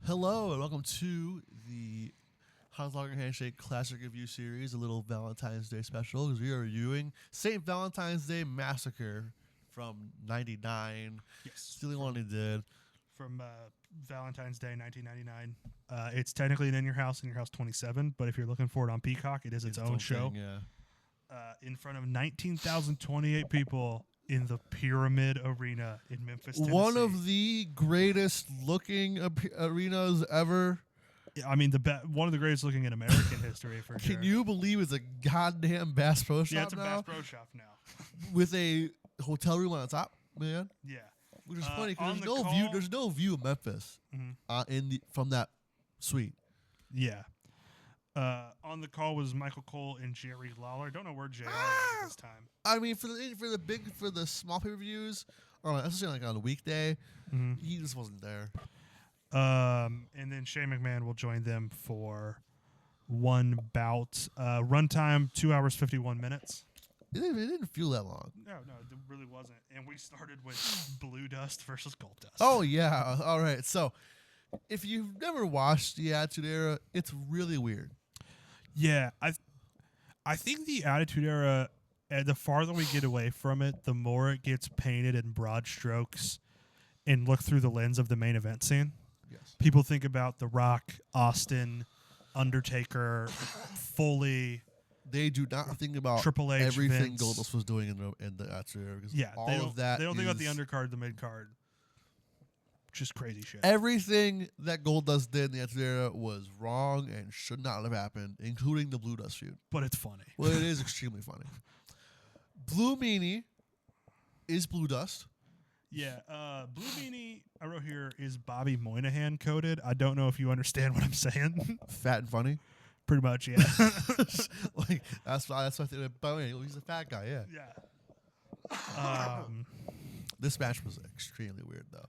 Hello and welcome to the Handshake Classic Review Series, a little Valentine's Day special, because we are reviewing St. Valentine's Day Massacre from '99. Yes. It's the only one he did. From Valentine's Day 1999. It's technically in Your House 27, but if you're looking for it on Peacock, it is its own show. Thing, yeah. In front of 19,028 people in the Pyramid Arena in Memphis, Tennessee. One of the greatest looking arenas ever. I mean, one of the greatest looking in American history, for sure. Can you believe it's a goddamn Bass Pro Shop now? Yeah, it's a Bass Pro Shop now. With a hotel room on the top, man. Yeah. Which is funny because there's no view of Memphis from that suite. Yeah. On the call was Michael Cole and Jerry Lawler. Don't know where JR is at this time. I mean, for the small pay-per-views, or especially like on a weekday, he just wasn't there. And then Shane McMahon will join them for one bout. Runtime 2 hours 51 minutes. It didn't feel that long. No, it really wasn't. And we started with Blue Dust versus Gold Dust. Oh yeah, all right. So if you've never watched the Attitude Era, it's really weird. Yeah, I think the Attitude Era, the farther we get away from it, the more it gets painted in broad strokes and look through the lens of the main event scene. Yes. People think about The Rock, Austin, Undertaker, Foley. They do not think about Triple H, everything Vince. Goldust was doing in the Attitude Era. Yeah, all of that. They don't think about the undercard, the midcard. Just crazy shit. Everything that Goldust did in the Attitude Era was wrong and should not have happened, including the Blue Dust feud. But it's funny. Well, it is extremely funny. Blue Meanie is Blue Dust. Yeah, Blue Meanie, I wrote here, is Bobby Moynihan coded. I don't know if you understand what I'm saying. Fat and funny. Pretty much, yeah. Like that's why I think. But he's a fat guy, yeah. Yeah. This match was extremely weird, though.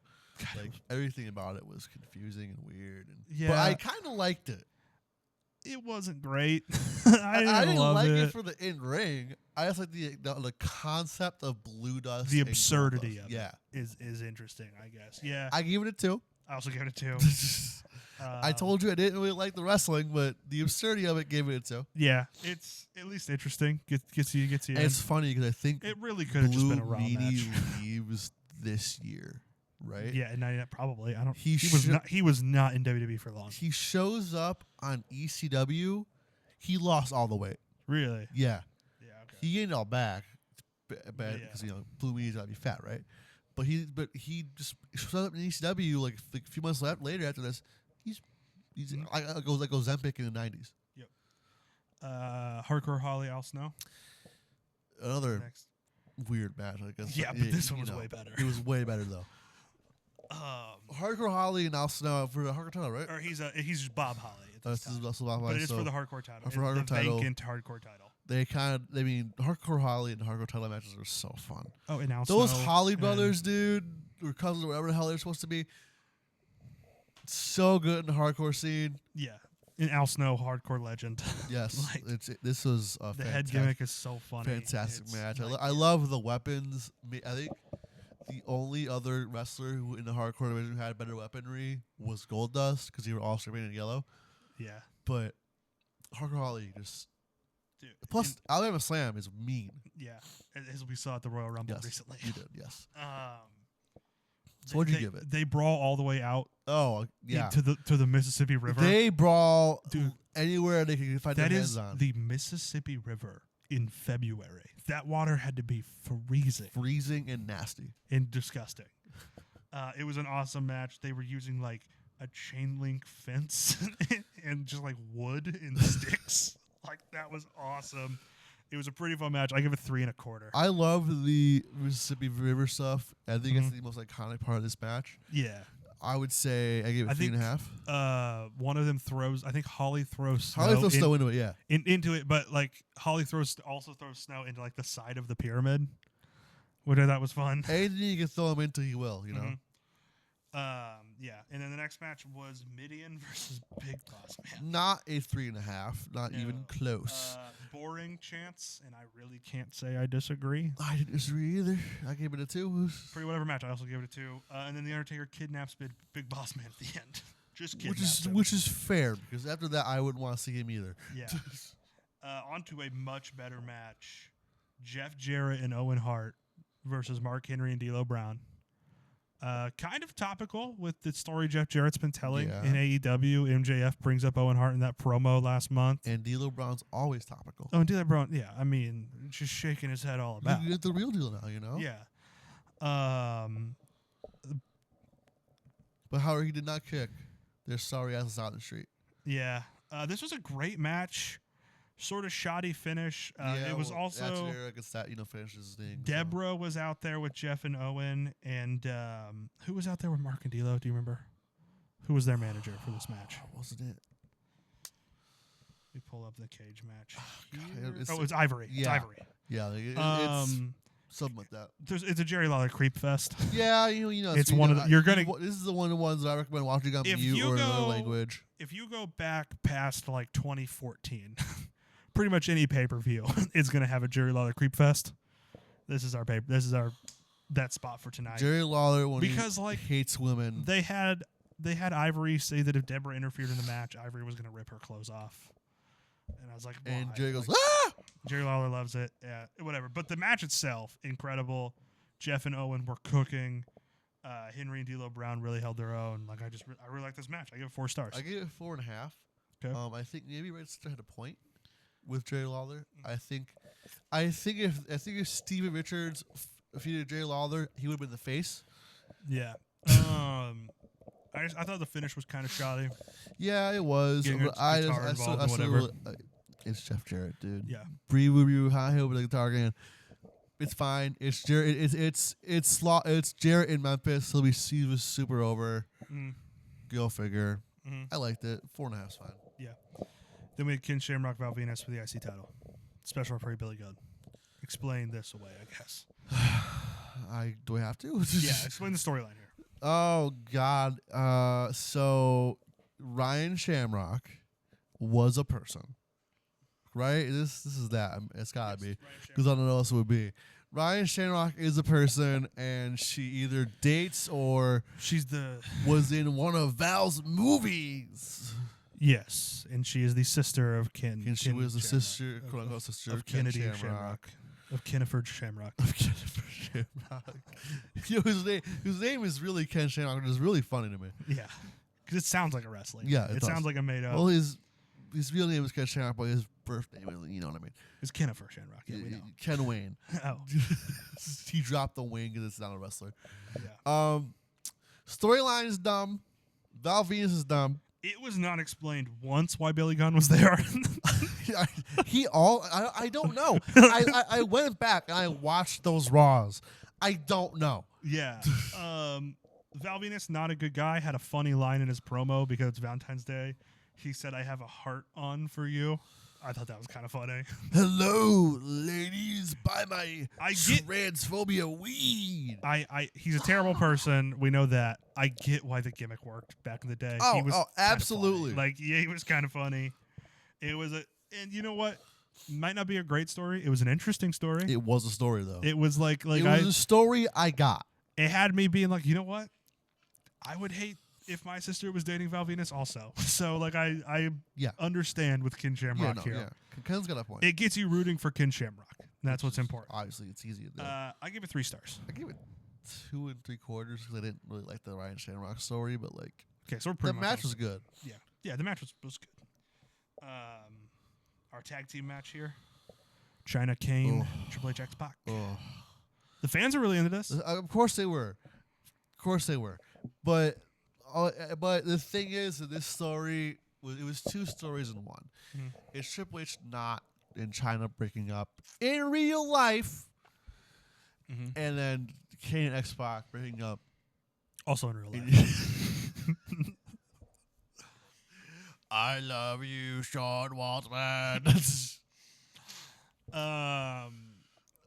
Like everything about it was confusing and weird. Yeah. But I kind of liked it. It wasn't great. I didn't love like it for the in ring. I just like the concept of Blue Dust. The absurdity of it is interesting, I guess. Yeah. I give it a 2. I also gave it a 2. I told you I didn't really like the wrestling, but the absurdity of it gave it a 2. Yeah, it's at least interesting. Gets you. And it's funny because I think it really could have just been a Raw Meanie match. leaves this year, right? Yeah, and probably. I don't. He was not in WWE for long. He shows up on ECW. He lost all the weight. Really? Yeah. Yeah. Okay. He gained it all back, because Blue Meanie's gotta be fat, right? But he just shows up in ECW like a few months later after this. He's like Ozempic in the 90s. Yep. Hardcore Holly, Al Snow. Another Next. weird match, I guess. Yeah, but this one was way better. It was way better though. Hardcore Holly and Al Snow for the hardcore title, right? Or he's just Bob Holly. This is also Bob Holly, but it is for the hardcore title. For hardcore title, vacant hardcore title. Hardcore Holly and hardcore title matches are so fun. Oh, and Al Those Snow Holly brothers, dude, or cousins, or whatever the hell they're supposed to be. So good in the hardcore scene. Yeah. And Al Snow, hardcore legend. Yes. This was a the head gimmick is so funny. Fantastic match. I love the weapons. I think the only other wrestler who in the hardcore division had better weaponry was Goldust because they were all stripping in yellow. Yeah. But Hardcore Holly just... Dude, plus, Alabama Slam is mean. Yeah. As we saw at the Royal Rumble recently. You did, yes. So what'd you give it? They brawl all the way out. Oh, yeah. To the Mississippi River. They brawl anywhere they can find their hands on. That is the Mississippi River in February. That water had to be freezing. Freezing and nasty. And disgusting. It was an awesome match. They were using like a chain link fence and just like wood and sticks. Like that was awesome. It was a pretty fun match. I give it 3 1/4. I love the Mississippi River stuff. I think it's the most iconic part of this match. Yeah. I would say I gave it 3.5. One of them throws. I think Holly throws snow. Holly throws snow into it, yeah. Into it, but like Holly also throws snow into like the side of the pyramid, which I thought was fun. Anything you can throw him into, he will. You know. Yeah, and then the next match was Midian versus Big Boss Man. Not a 3.5. Not even close. Boring chance, and I really can't say I disagree. I didn't disagree either. I gave it a 2. Pretty whatever match. I also gave it a 2. And then the Undertaker kidnaps Big Boss Man at the end. Just kidnapped him. which is fair, because after that I wouldn't want to see him either. Yeah. On to a much better match. Jeff Jarrett and Owen Hart versus Mark Henry and D'Lo Brown. Kind of topical with the story Jeff Jarrett's been telling in AEW. MJF brings up Owen Hart in that promo last month. And D'Lo Brown's always topical. Oh, and D'Lo Brown, yeah. I mean, just shaking his head all about. You get the real deal now, you know? Yeah. But however, he did not kick their sorry asses out in the street. Yeah. This was a great match. Sort of shoddy finish. It was also finishes things. Deborah was out there with Jeff and Owen, and who was out there with Mark and D'Lo? Do you remember? Who was their manager for this match? Wasn't it? We pull up the cage match. It's Ivory. Yeah. It's Ivory. Yeah, it's something like that. It's a Jerry Lawler creep fest. Yeah, you know. It's one of the, you're gonna. This is the one of the ones that I recommend watching on mute or another language. If you go back past like 2014, pretty much any pay-per-view is gonna have a Jerry Lawler creep fest. This is our paper. This is that spot for tonight. Jerry Lawler, because hates women. They had Ivory say that if Deborah interfered in the match, Ivory was gonna rip her clothes off. And I was like, why? And Jerry goes, Jerry Lawler loves it. Yeah, whatever. But the match itself, incredible. Jeff and Owen were cooking. Henry and D'Lo Brown really held their own. Like I really like this match. I give it 4 stars. I gave it 4.5. Okay. I think maybe Red Sister had a point with Jerry Lawler. I think if Steven Richards defeated Jerry Lawler, he would have been the face. Yeah. I thought the finish was kind of shoddy. Yeah, it was. It's Jeff Jarrett, dude. Yeah. Bree Woo high over the guitar again. It's fine. It's Jarrett. It's Jarrett in Memphis. He was super over. Go figure. I liked it. 4.5 is fine. Yeah. Then we had Ken Shamrock Val Venus for the IC title. Special referee Billy Gunn. Explain this away, I guess. Do I have to? Yeah. Explain the storyline here. Oh God. So Ryan Shamrock was a person, right? This is that. It's gotta be because I don't know what else it would be. Ryan Shamrock is a person, and she either dates or was in one of Val's movies. Yes, and she is the sister of Ken. And she was the sister, quote unquote sister of Kennedy Shamrock. Of Kenneford Shamrock. His name is really Ken Shamrock, which is really funny to me. Yeah, because it sounds like a wrestling. Yeah, it sounds like a made up. Well, his real name is Ken Shamrock, but his birth name is, you know what I mean. It's Kenneford Shamrock. Yeah, we know. Ken Wayne. Oh, he dropped the wing because it's not a wrestler. Yeah. Storyline is dumb. Val Venus is dumb. It was not explained once why Billy Gunn was there. I don't know. I went back and I watched those Raws. I don't know. Yeah. Val Venus, not a good guy, had a funny line in his promo because it's Valentine's Day. He said, "I have a heart on for you." I thought that was kind of funny. Hello, ladies. Buy my transphobia weed. He's a terrible person. We know that. I get why the gimmick worked back in the day. He was absolutely. Like, yeah, he was kind of funny. It was and you know what? Might not be a great story. It was an interesting story. It was a story, though. It was like it was a story I got. It had me being like, you know what? I would hate if my sister was dating Val Venus also. So, like, I understand with Ken Shamrock here. Yeah. Ken's got a point. It gets you rooting for Ken Shamrock. That's what's important. Obviously, it's easy to do. I give it 3 stars. I give it 2 3/4 because I didn't really like the Ryan Shamrock story, but, like, okay, so we're pretty the match was good. Yeah. Yeah, the match was good. Our tag team match here. China Kane, Triple H X-Pac. The fans are really into this. Of course they were. But the thing is that this story, it was 2 stories in one. Mm-hmm. It's Triple H not in China breaking up in real life, and then Kane and X-Pac breaking up. Also in real life. I love you, Sean Waltman.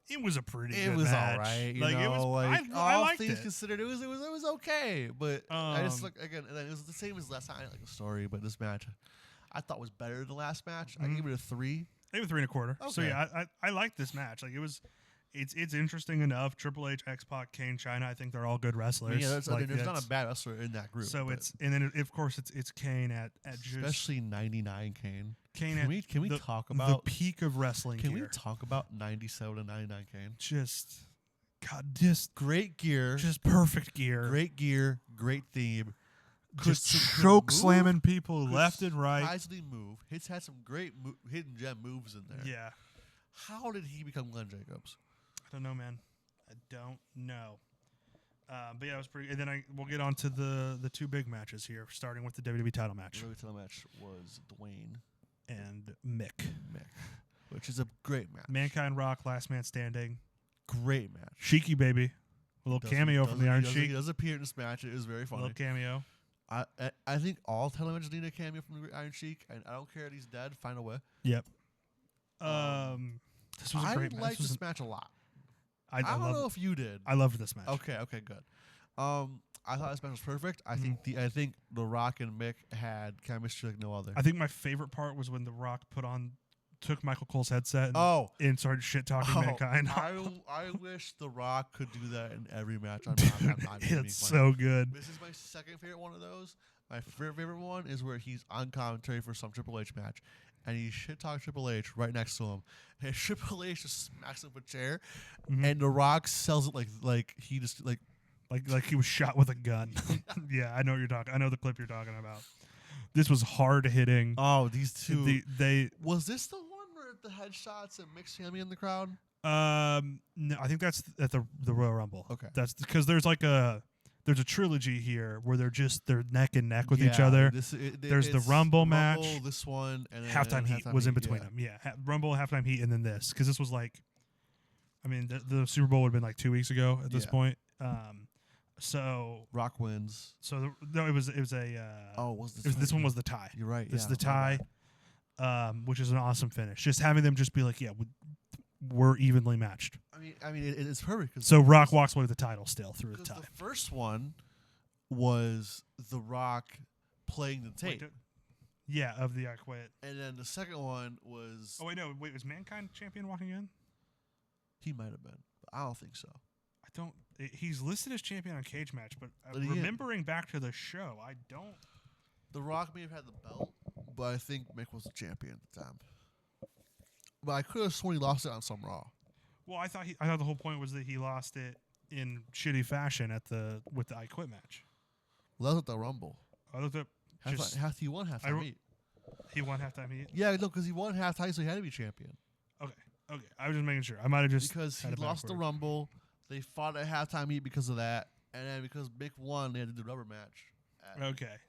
It was a pretty good match. It was all right. I liked things it. considered, it was okay. But I just again, and then it was the same as last time. I didn't like the story, but this match I thought was better than the last match. I gave it a 3. I gave it 3 1/4. Okay. So yeah, I liked this match. Like it was It's interesting enough. Triple H, X-Pac, Kane, China. I think they're all good wrestlers. Yeah, there's not a bad wrestler in that group. So and then of course it's Kane at especially 99 Kane. Kane Can we talk about the peak of wrestling? Can we talk about 97 and 99 Kane? Just great gear, just perfect gear, great theme. Just choke slamming people left and right. Wisely move. He's had some great hidden gem moves in there. Yeah. How did he become Glenn Jacobs? I don't know, man. I don't know. But yeah, it was pretty. And then we'll get on to the two big matches here, starting with the WWE title match. The WWE title match was Dwayne and Mick, which is a great match. Mankind Rock, Last Man Standing. Great match. Sheiky baby, a little cameo from the Iron Sheik. He does appear in this match. It was very funny. A little cameo. I think all title matches need a cameo from the Iron Sheik, and I don't care that he's dead. Find a way. Yep. This was a great match. I liked this match a lot. I don't know if you did. I loved this match. Okay, good. I thought this match was perfect. I think The Rock and Mick had chemistry like no other. I think my favorite part was when The Rock took Michael Cole's headset and started shit talking Mankind. I wish The Rock could do that in every match. It's so good. This is my second favorite one of those. My favorite one is where he's on commentary for some Triple H match, and he shit talks Triple H right next to him. And Triple H just smacks him with a chair, and The Rock sells it like he just like he was shot with a gun. Yeah, I know what you're talking. I know the clip you're talking about. This was hard hitting. Oh, these two. Was this the one where the headshots and Mick Sammy in the crowd? No, I think that's at the Royal Rumble. Okay, that's because there's a trilogy here where they're neck and neck with each other. There's the Rumble match. This one, and then halftime heat was in between them. Yeah, Rumble, halftime heat, and then this because this was the Super Bowl would have been like 2 weeks ago at this point. So Rock wins. So it was a. This one was the tie. You're right. This is the tie, which is an awesome finish. Just having them just be like, yeah, we're evenly matched. I mean, it's perfect. So Rock walks away with the title still through the tie. The first one was The Rock playing the tape. Of the I Quit. And then the second one was. Oh wait, was Mankind champion walking in? He might have been, but I don't think so. He's listed as champion on Cage Match, but remembering back to the show, I don't. The Rock may have had the belt, but I think Mick was the champion at the time. But I could have sworn he lost it on some Raw. Well, I thought the whole point was that he lost it in shitty fashion with the I Quit match. Well, that was at the Rumble. I looked up. He won halftime heat. He won halftime heat. Yeah, no, because he won halftime, so he had to be champion. Okay. I was just making sure. I might have just because he lost the Rumble. They fought at halftime heat because of that, and then because Mick won, they had to do the rubber match.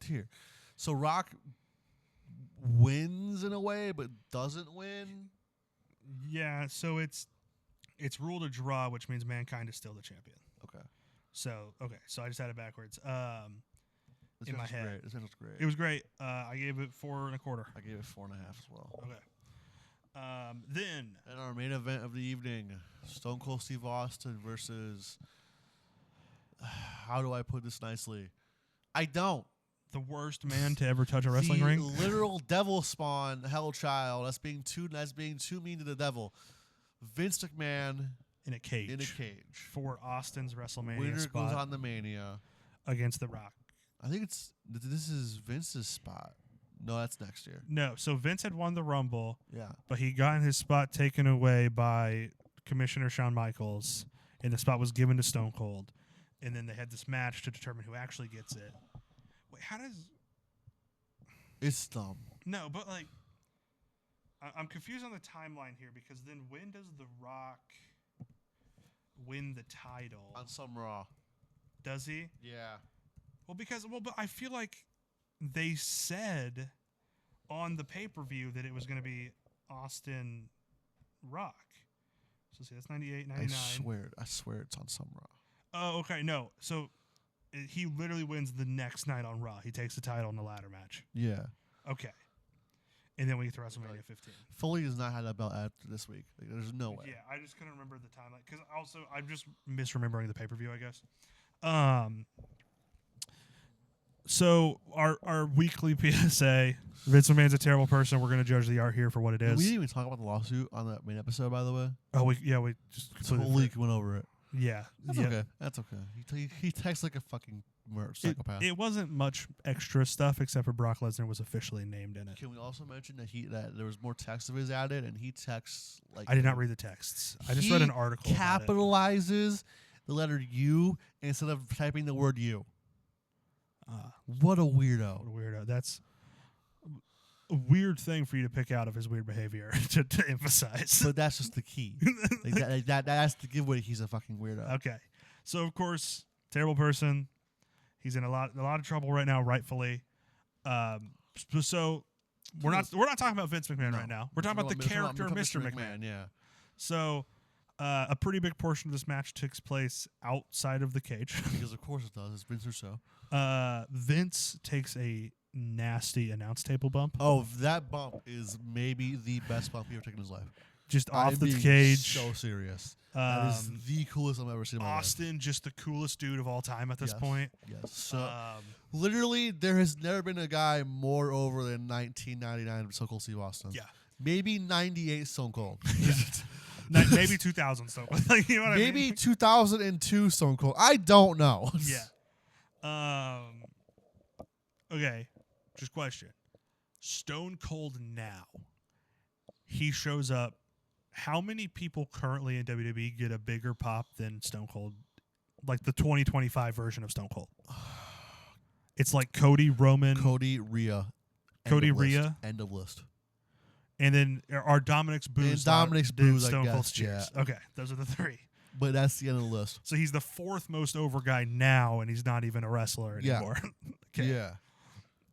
Here, so Rock wins in a way, but doesn't win. Yeah, so it's ruled a draw, which means Mankind is still the champion. Okay. So I just had it backwards. This in my head, great. This was great. It was great. I gave it 4 1/4. I gave it 4.5 as well. Okay. Then and our main event of the evening, Stone Cold Steve Austin versus. How do I put this nicely? I don't. The worst man to ever touch a wrestling ring. Literal devil spawn, hell child. That's being too mean to the devil. Vince McMahon in a cage for Austin's WrestleMania winner spot. Goes on the Mania against The Rock. I think this is Vince's spot. No, that's next year. No, so Vince had won the Rumble. Yeah. But he got his spot taken away by Commissioner Shawn Michaels, and the spot was given to Stone Cold. And then they had this match to determine who actually gets it. Wait, how does... It's dumb. No, but I'm confused on the timeline here, because then when does The Rock win the title? On some Raw. Does he? Yeah. But I feel like they said on the pay-per-view that it was going to be Austin Rock. So see, that's 98, 99. I swear it's on some Raw. Oh, okay. No. So he literally wins the next night on Raw. He takes the title in the ladder match. Yeah. Okay. And then we get to WrestleMania 15. Foley does not have that belt after this week. There's no way. Yeah, I just couldn't remember the timeline. Because also, I'm just misremembering the pay-per-view, I guess. So our weekly PSA Vince McMahon's a terrible person. We're going to judge the art here for what it is. We didn't even talk about the lawsuit on that main episode, by the way. Oh, we just Totally went over it. Yeah. That's okay. That's okay. He texts like a fucking psychopath. It wasn't much extra stuff except for Brock Lesnar was officially named in it. Can we also mention that there was more text of his added, and he texts like... I did not read the texts. I just read an article about it. Capitalizes the letter U instead of typing the word U. What a weirdo. What a weirdo. That's a weird thing for you to pick out of his weird behavior to emphasize. But that's just the key. That's the giveaway. He's a fucking weirdo. Okay. So, of course, terrible person. He's in a lot of trouble right now, rightfully. So we're not talking about Vince McMahon right now. We're talking about the character Mr. McMahon. Yeah. So a pretty big portion of this match takes place outside of the cage. Because of course it does. It's Vince or so. Vince takes a nasty announce table bump. Oh, that bump is maybe the best bump he's ever taken in his life. Just off the cage. So serious. That is the coolest I've ever seen in my life. Austin, just the coolest dude of all time at this point. Yes. So, literally, there has never been a guy more over than 1999 Stone Cold Steve Austin. Yeah. Maybe 98 Stone Cold. Yeah. Maybe 2000 Stone Cold. You know what maybe I mean? 2002 Stone Cold. I don't know. Yeah. Okay. Just question. Stone Cold now. He shows up. How many people currently in WWE get a bigger pop than Stone Cold? Like the 2025 version of Stone Cold. It's like Cody, Roman. Cody, Rhea. End of list. And then are Dominic's boos. And Dominic's boos, Stone I guess, Cold's cheers. yeah. Okay, those are the three. But that's the end of the list. So he's the fourth most over guy now, and he's not even a wrestler anymore. Okay. Yeah.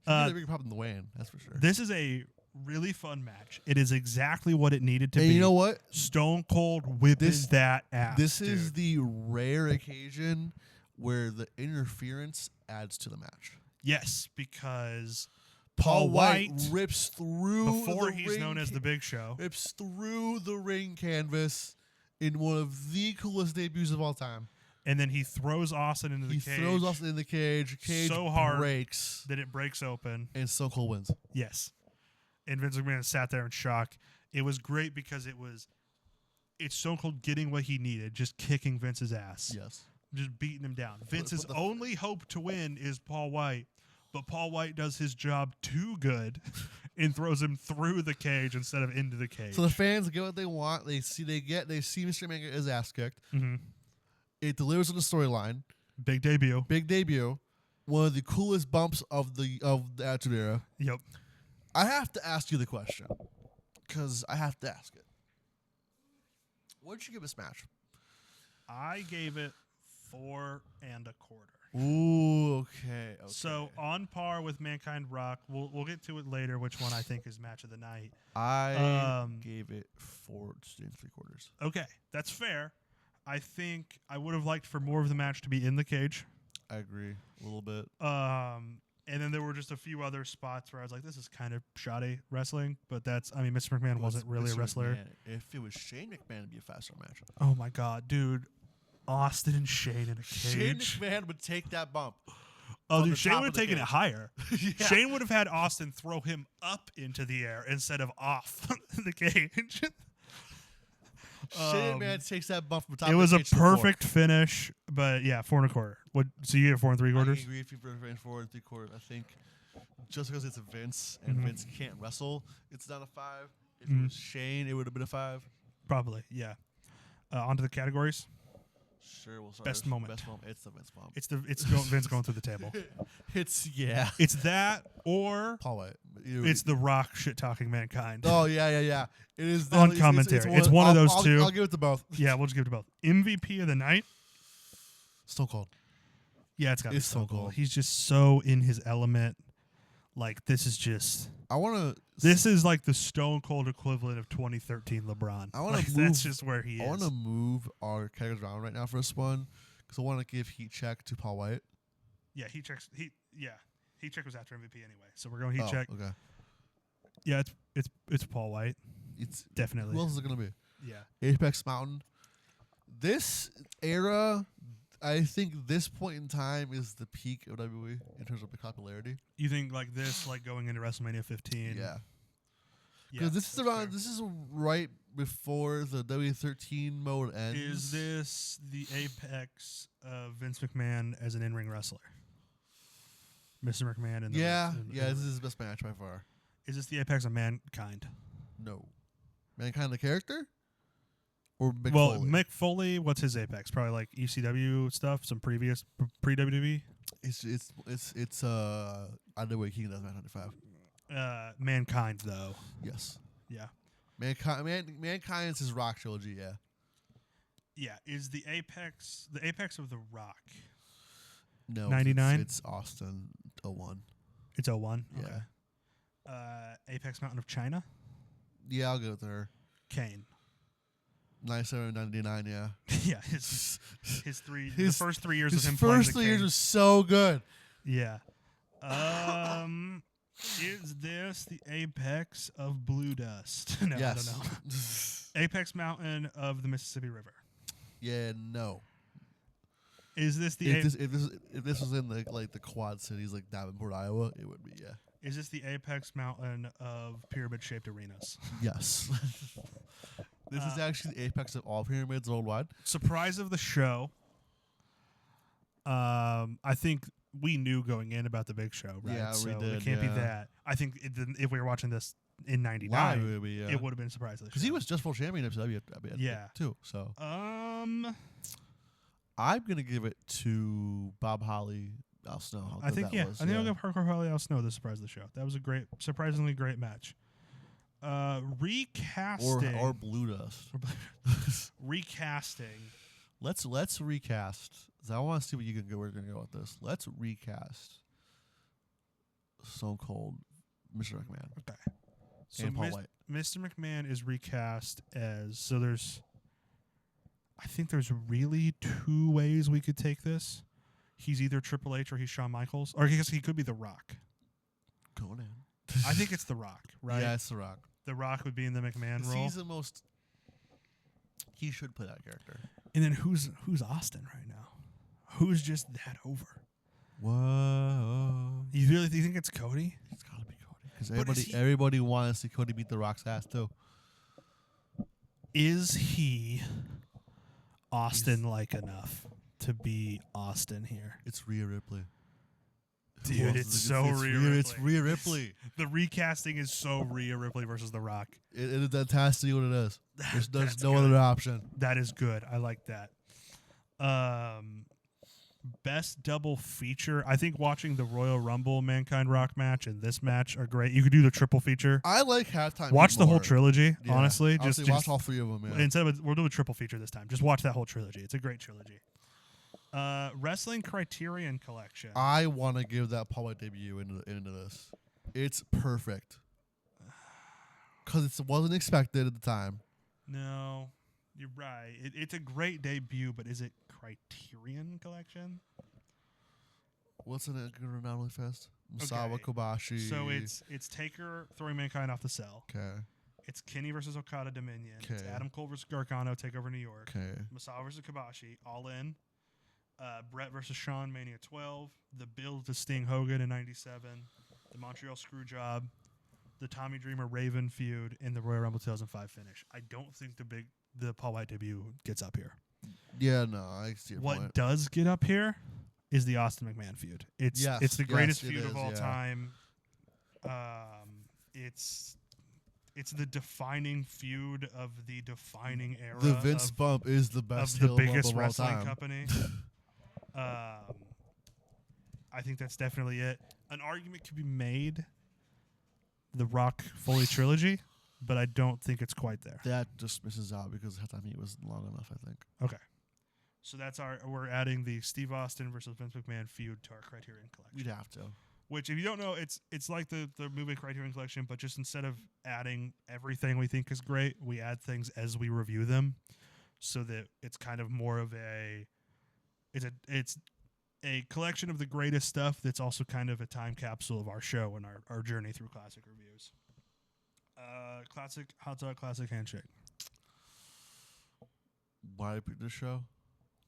He's a bigger pop than the Wayne, that's for sure. This is a really fun match. It is exactly what it needed to be. And you know what? Stone Cold whipping that ass. This is the rare occasion where the interference adds to the match. Yes, because Paul White rips through before the he's ring known as the Big Show. Rips through the ring canvas in one of the coolest debuts of all time. And then he throws Austin into the cage. He throws Austin in the cage. Cage so hard breaks. that it breaks open. And Stone Cold wins. Yes. And Vince McMahon sat there in shock. It was great because it's Stone Cold getting what he needed, just kicking Vince's ass. Yes. Just beating him down. Vince's only hope to win is Paul White, but Paul White does his job too good and throws him through the cage instead of into the cage. So the fans get what they want. They see Mr. McMahon get his ass kicked. Mm-hmm. It delivers on the storyline. Big debut. One of the coolest bumps of the Attitude Era. Yep. I have to ask you the question because I have to ask it. What did you give this match? I gave it 4 1/4. Ooh, okay. So on par with Mankind Rock. We'll get to it later. Which one I think is match of the night? I gave it 4 3/4. Okay, that's fair. I think I would have liked for more of the match to be in the cage. I agree a little bit. And then there were just a few other spots where I was like, this is kind of shoddy wrestling, but Mr. McMahon wasn't really a wrestler. McMahon. If it was Shane McMahon, it'd be a faster match. Oh my God, dude. Austin and Shane in a cage. Shane McMahon would take that bump. Oh, dude, Shane would have taken it higher. Yeah. Shane would have had Austin throw him up into the air instead of off the cage. Shane McMahon takes that bump from top. It of was the a cage to perfect finish, but yeah, 4 1/4. So you get 4 3/4? I agree with you for 4 3/4. I think just because it's a Vince and Vince can't wrestle, it's not a 5. If it was Shane, it would have been a 5. Probably, yeah. On to the categories. Sure, we'll start. Best moment. It's the Vince bump. It's Vince going through the table. It's that or Paul White. It's The Rock shit talking Mankind. Oh yeah. It is on commentary. It's one of those two. I'll give it to both. Yeah, we'll just give it to both. MVP of the night. Stone Cold. Yeah, it's got to be Stone Cold. He's just so in his element. Like this is just. This is like the Stone Cold equivalent of 2013 LeBron. That's just where he is. I want to move our categories around right now for this one because I want to give heat check to Paul White. Yeah, heat check was after MVP anyway, so we're going heat check. Okay. Yeah, it's Paul White. It's definitely. Who else is it gonna be? Yeah. Apex Mountain. This era, I think this point in time is the peak of WWE in terms of the popularity. You think like this, like going into WrestleMania 15? Yeah. Yeah, Because this is that's around. fair. This is right before the W13 mode ends. Is this the apex of Vince McMahon as an in-ring wrestler? Mr. McMahon and Yeah, this is his best match by far. Is this the apex of Mankind? No, Mankind the character, or Mick Well, Foley? Mick Foley, what's his apex? Probably like ECW stuff, some previous pre-WWE. It's Underway King does 995. Mankind though. Yes, Yeah. Mankind's his Rock trilogy. Yeah. Yeah. Is the apex of the Rock? No, 99? It's Austin 01. It's 01? Yeah. Okay. Apex Mountain of China? Yeah, I'll go with her. Kane. 97, 99, yeah. Yeah, the first 3 years of His him playing first the 3 years Kane. was so good. Yeah. Is this the apex of Blue Dust? No, Yes. I don't know. Apex Mountain of the Mississippi River. Yeah, no. Is this the If this was in the Quad Cities like Davenport, Iowa, it would be, yeah. Is this the apex mountain of pyramid-shaped arenas? Yes. This is actually the apex of all pyramids worldwide. Surprise of the show. I think we knew going in about the big show, right? Yeah, so we did. It can't be yeah. that. I think if we were watching this in Live, '99, it would be, yeah. it would have been a surprise of the show. Because he was just world champion of WWE Yeah. too. So Um, I'm gonna give it to Bob Holly. Al Snow. How I good think that was. I think I'll give Hardcore Holly Al Snow the surprise of the show. That was a surprisingly great match. Recasting or Blue Dust. recasting. Let's recast. 'Cause I want to see what you can go. We're gonna go with this. Let's recast Stone Cold Mr. McMahon Okay. So and Paul White. Mr. McMahon is recast as I think there's really two ways we could take this. He's either Triple H or he's Shawn Michaels, or I guess he could be The Rock. Conan. I think it's The Rock, right? Yeah, it's The Rock. The Rock would be in the McMahon 'Cause role. he's the most. He should play that character. And then who's Austin right now? Who's just that over? Whoa. You think it's Cody? It's gotta be Cody. Because But is he- everybody wants to see Cody beat The Rock's ass too. Is he Austin-like enough to be Austin here? It's Rhea Ripley. Dude, it's so Rhea Ripley. It's Rhea Ripley. The recasting is so Rhea Ripley versus The Rock. That has to be what it is. There's That's no good. other option. That is good. I like that. Best double feature. I think watching the Royal Rumble Mankind Rock match and this match are great. You could do the triple feature. I like halftime. Watch the whole more. trilogy. Yeah. Honestly, Honestly, watch all three of them. Yeah. instead of we'll do a triple feature this time. Just watch that whole trilogy. It's a great trilogy. Wrestling Criterion Collection. I want to give that Paul White debut into this. It's perfect. Because it wasn't expected at the time. No, you're right. It's a great debut, but is it Criterion Collection? What's in it? Going to really fast? Musawa Okay. Kobashi. So it's Taker throwing Mankind off the cell. Okay. It's Kenny versus Okada Dominion. It's Okay. Adam Cole versus Gargano Take Over New York. Okay. Musawa versus Kobashi All In. Brett versus Shawn Mania 12. The build to Sting Hogan in 97. The Montreal Screwjob. The Tommy Dreamer Raven feud in the Royal Rumble 2005 finish. I don't think the Paul White debut gets up here. Yeah, no, I see your What point. does get up here is the Austin McMahon feud. It's the greatest yes, it feud of is, all yeah. time. It's the defining feud of the defining era. The Vince of, bump is the best of the heel bump biggest of all wrestling time. company. I think that's definitely it. An argument could be made. The Rock Foley trilogy, but I don't think it's quite there. That just misses out because halftime heat was long enough, I think. Okay. So we're adding the Steve Austin versus Vince McMahon feud to our Criterion Collection. We'd have to. Which, if you don't know, it's like the movie Criterion Collection, but just instead of adding everything we think is great, we add things as we review them, so that it's kind of more of it's a collection of the greatest stuff that's also kind of a time capsule of our show and our journey through classic reviews. Classic Hot Dog, Classic Handshake. Why I picked this show?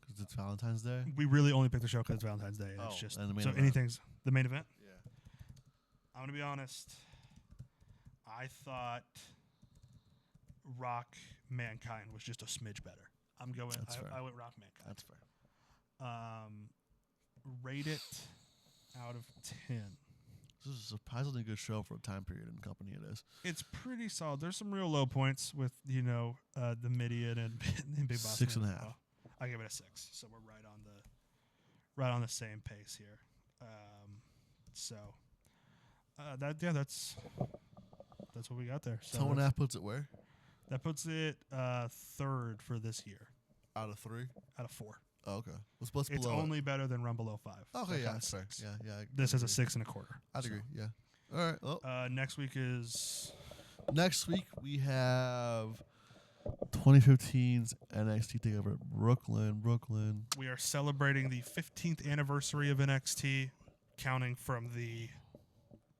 Because it's Valentine's Day. We really only picked the show because it's Valentine's Day. And it's just and the main so event. anything's the main event. Yeah. I'm gonna be honest. I thought Rock Mankind was just a smidge better. I'm going. I went Rock Mankind. That's fair. Rate it out of 10. This is a surprisingly good show for a time period and company it is. It's pretty solid. There's some real low points with the Midian and Big Boss. 6.5. I give it a 6. So we're right on the same pace here. That's what we got there. So 2.5 puts it where? That puts it third for this year. Out of 3? Out of 4. Oh, okay. What's It's below only better than Run Below 5. Okay, yeah, that's fair. Yeah. This is a 6.25. I'd agree. Yeah. All right. Well, next week is. Next week we have 2015's NXT Takeover Brooklyn. We are celebrating the 15th anniversary of NXT, counting from the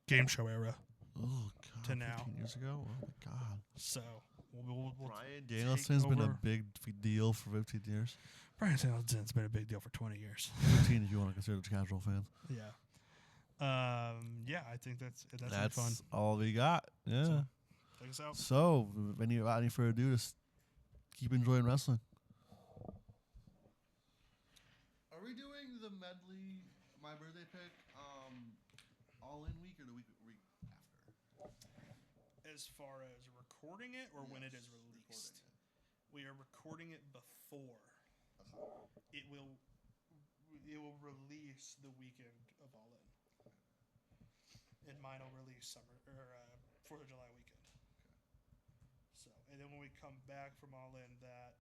game show era. Oh God! To now. 15 years ago. Oh my God! So we'll Brian Danielson's been a big deal for 15 years. Brian Danielson's been a big deal for 20 years. 15 if you want to consider the casual fans. Yeah. I think that's fun. All we got. Yeah. So, take us out. So, without any further ado, just keep enjoying wrestling. Are we doing the medley, my birthday pick, all in week or the week after? As far as recording it or when it is released? We are recording it before. It will release the weekend of All In. And mine will release 4th of July weekend. So, and then when we come back from All In, that